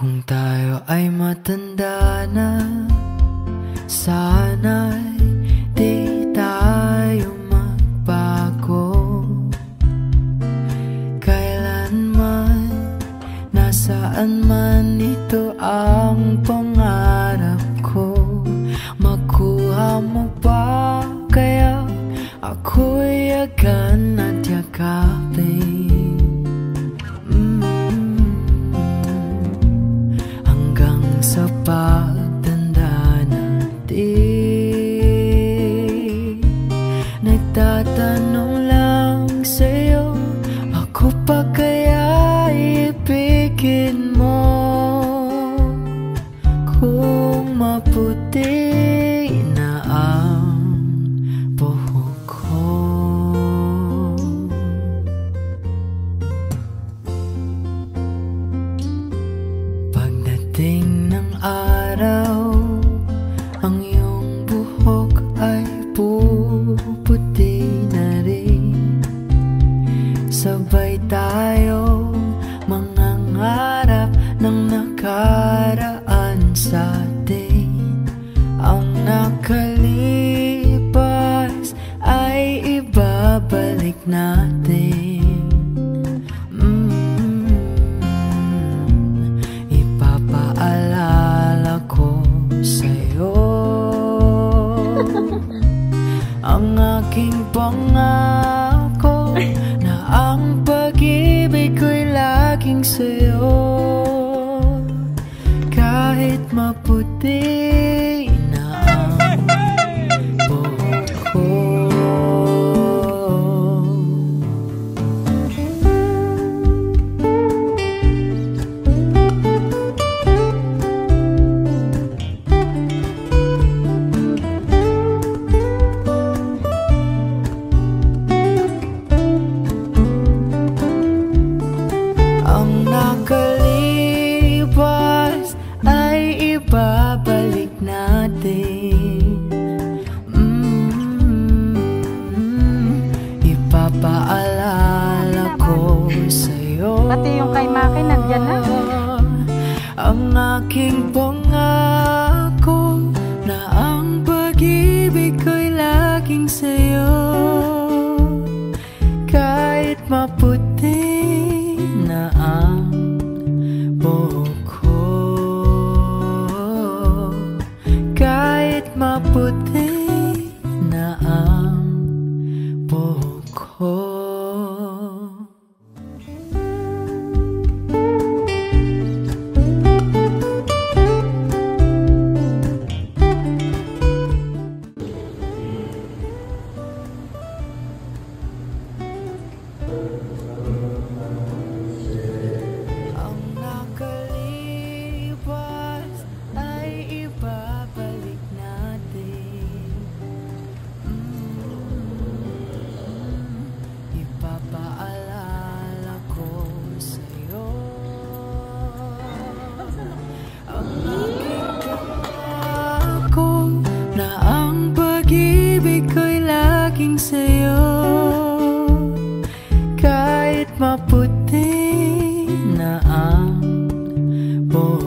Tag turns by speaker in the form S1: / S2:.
S1: Kung tayo ay matanda na, sana'y di tayo magbago. Kailanman, nasaan man, ito ang pangarap ko. Makuha mo ba kaya ako'y yagan at yakapin? Sa pagtanda natin, nagtatanong lang sa'yo, ako pa kaya ibigin mo? Kung maputi na ang buhok ko, pagdating araw, ang iyong buhok ay puputi na rin. Sabay tayo mangangarap ng nakaraan sa atin. Ang nakalipas ay ibabalik natin. Ang aking pangako na ang pag-ibig ko'y laging sa'yo. Kahit maputi na ang buhok ko. Nakalipas ay ibabalik natin. Ipapaalala ko sa'yo,
S2: pati yung kay Maki nandyan na.
S1: ang aking pangako na ang pag-ibig ko'y laging sa'yo. Kahit maputi na ang buhok ko, kahit maputi na ang buhok ko. Sa'yo, kahit maputi na ang buhok